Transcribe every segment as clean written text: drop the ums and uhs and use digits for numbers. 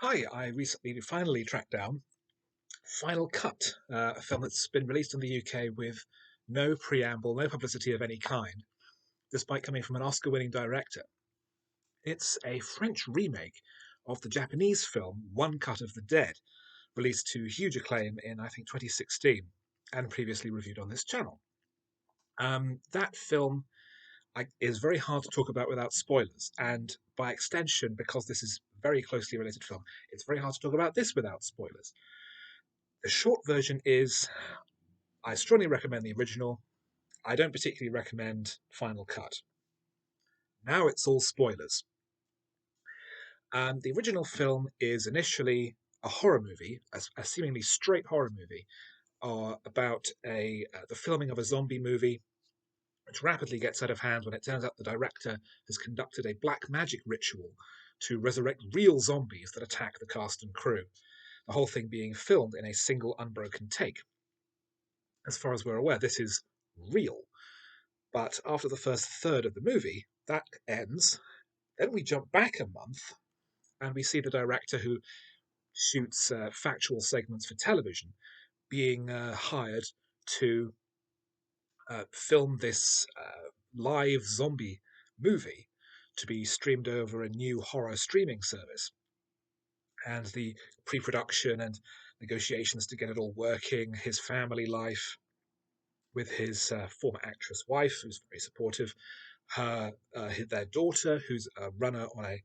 Hi, I recently finally tracked down Final Cut, a film that's been released in the UK with no preamble, no publicity of any kind, despite coming from an Oscar winning director. It's a French remake of the Japanese film One Cut of the Dead, released to huge acclaim in, I think, 2016, and previously reviewed on this channel. That film is very hard to talk about without spoilers, and by extension, because this is a very closely related film, it's very hard to talk about this without spoilers. The short version is I strongly recommend the original. I don't particularly recommend Final Cut. Now it's all spoilers. The original film is initially a horror movie, a seemingly straight horror movie, about the filming of a zombie movie, which rapidly gets out of hand when it turns out the director has conducted a black magic ritual to resurrect real zombies that attack the cast and crew. The whole thing being filmed in a single unbroken take. As far as we're aware, this is real. But after the first third of the movie, that ends. Then we jump back a month and we see the director who shoots factual segments for television being hired to film this live zombie movie to be streamed over a new horror streaming service. And the pre production and negotiations to get it all working, his family life with his former actress wife, who's very supportive, their daughter, who's a runner on a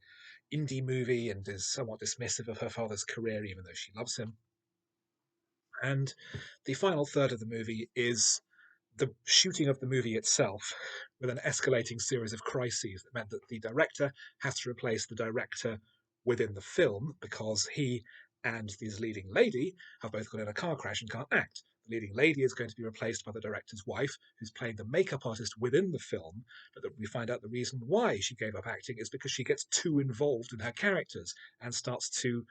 indie movie and is somewhat dismissive of her father's career, even though she loves him. And the final third of the movie is the shooting of the movie itself, with an escalating series of crises that meant that the director has to replace the director within the film because he and this leading lady have both got in a car crash and can't act. The leading lady is going to be replaced by the director's wife, who's playing the makeup artist within the film, but we find out the reason why she gave up acting is because she gets too involved in her characters and starts to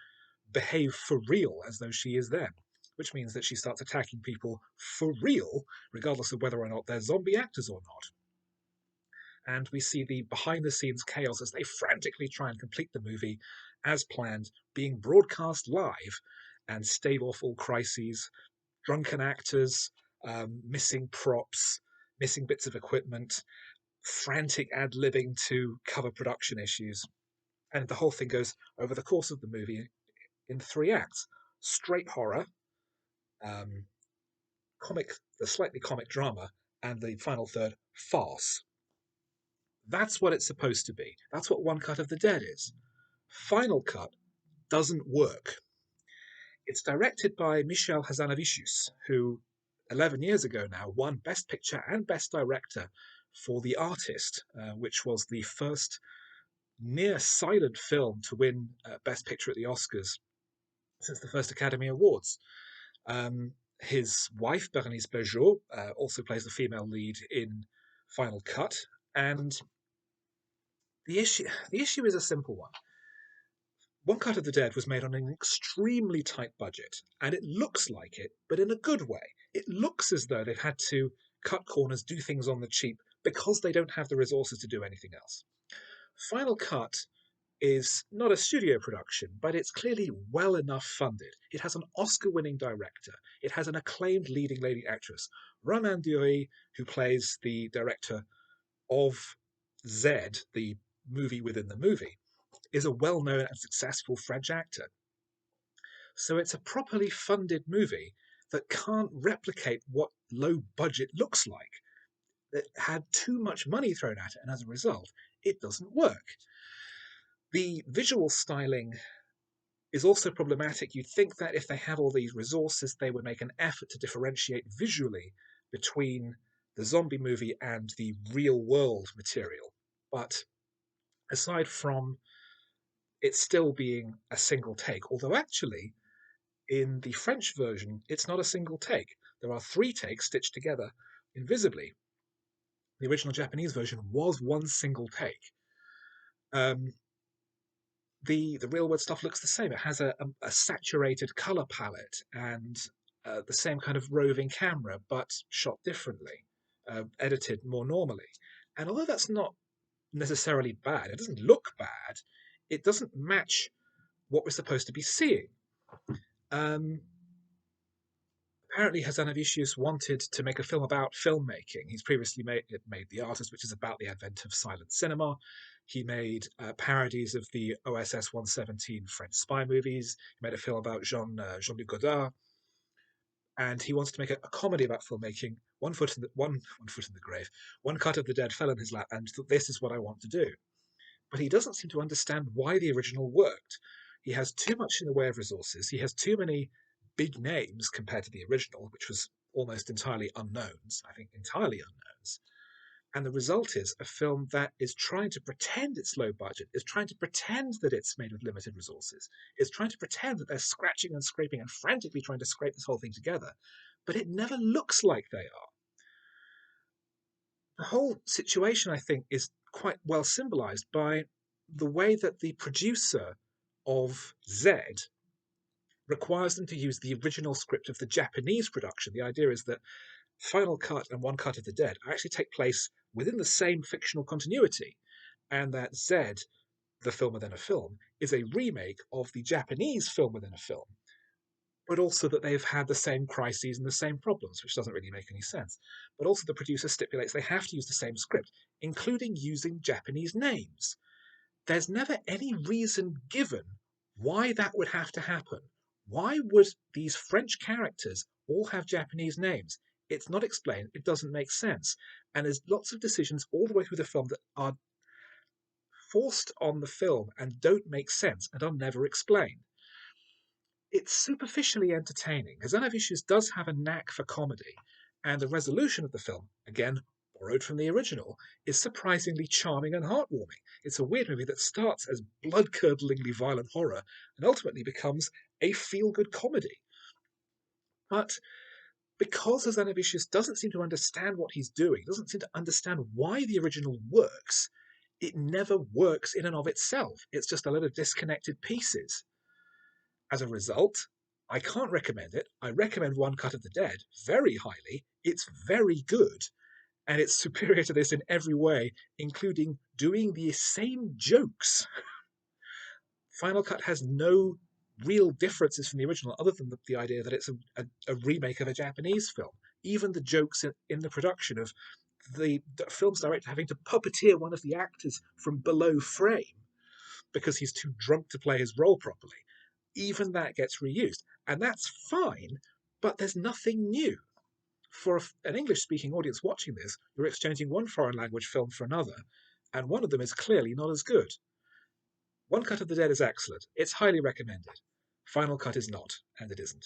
behave for real as though she is them, which means that she starts attacking people for real, regardless of whether or not they're zombie actors or not. And we see the behind the scenes chaos as they frantically try and complete the movie as planned, being broadcast live and stave off all crises, drunken actors, missing props, missing bits of equipment, frantic ad libbing to cover production issues. And the whole thing goes over the course of the movie in three acts: straight horror, um, the slightly comic drama, and the final third, farce. That's what it's supposed to be. That's what One Cut of the Dead is. Final Cut doesn't work. It's directed by Michel Hazanavicius, who 11 years ago now won Best Picture and Best Director for The Artist, which was the first near silent film to win Best Picture at the Oscars since the first Academy Awards. His wife, Bérénice Bejo, also plays the female lead in Final Cut, and the issue is a simple one. One Cut of the Dead was made on an extremely tight budget, and it looks like it, but in a good way. It looks as though they've had to cut corners, do things on the cheap, because they don't have the resources to do anything else. Final Cut is not a studio production, but it's clearly well enough funded. It has an Oscar winning director. It has an acclaimed leading lady actress, Romain Duris, who plays the director of Zed, the movie within the movie, is a well known and successful French actor. So it's a properly funded movie that can't replicate what low budget looks like. It had too much money thrown at it, and as a result, it doesn't work. The visual styling is also problematic. You'd think that if they have all these resources, they would make an effort to differentiate visually between the zombie movie and the real world material. But aside from it still being a single take, although actually in the French version, it's not a single take. There are three takes stitched together invisibly. The original Japanese version was one single take. Um, the real world stuff looks the same. It has a saturated color palette and the same kind of roving camera, but shot differently, edited more normally. And although that's not necessarily bad, it doesn't look bad, it doesn't match what we're supposed to be seeing. Um, Apparently, Hazanavicius wanted to make a film about filmmaking. He's previously made The Artist, which is about the advent of silent cinema. He made parodies of the OSS 117 French spy movies. He made a film about Jean-Luc Godard, and he wanted to make a comedy about filmmaking. One foot in the grave. One cut of the dead fell in his lap, and this is what I want to do. But he doesn't seem to understand why the original worked. He has too much in the way of resources. He has too many big names compared to the original, which was almost entirely unknowns, I think entirely unknowns. And the result is a film that is trying to pretend it's low budget, is trying to pretend that it's made with limited resources, is trying to pretend that they're scratching and scraping and frantically trying to scrape this whole thing together, but it never looks like they are. The whole situation, I think, is quite well symbolized by the way that the producer of Z requires them to use the original script of the Japanese production. The idea is that Final Cut and One Cut of the Dead actually take place within the same fictional continuity, and that Z, the film within a film, is a remake of the Japanese film within a film, but also that they've had the same crises and the same problems, which doesn't really make any sense. But also the producer stipulates they have to use the same script, including using Japanese names. There's never any reason given why that would have to happen. Why would these French characters all have Japanese names? It's not explained, it doesn't make sense. And there's lots of decisions all the way through the film that are forced on the film and don't make sense and are never explained. It's superficially entertaining. Hazanavicius does have a knack for comedy, and the resolution of the film, again, borrowed from the original, is surprisingly charming and heartwarming. It's a weird movie that starts as blood-curdlingly violent horror and ultimately becomes a feel-good comedy. But because Hazanavicius doesn't seem to understand what he's doing, doesn't seem to understand why the original works, it never works in and of itself. It's just a lot of disconnected pieces. As a result, I can't recommend it. I recommend One Cut of the Dead very highly. It's very good, and it's superior to this in every way, including doing the same jokes. Final Cut has no real differences from the original, other than the idea that it's a remake of a Japanese film. Even the jokes in the production of the film's director having to puppeteer one of the actors from below frame because he's too drunk to play his role properly. Even that gets reused. And that's fine, but there's nothing new. For an English-speaking audience watching this, you're exchanging one foreign language film for another, and one of them is clearly not as good. One Cut of the Dead is excellent. It's highly recommended. Final Cut is not, and it isn't.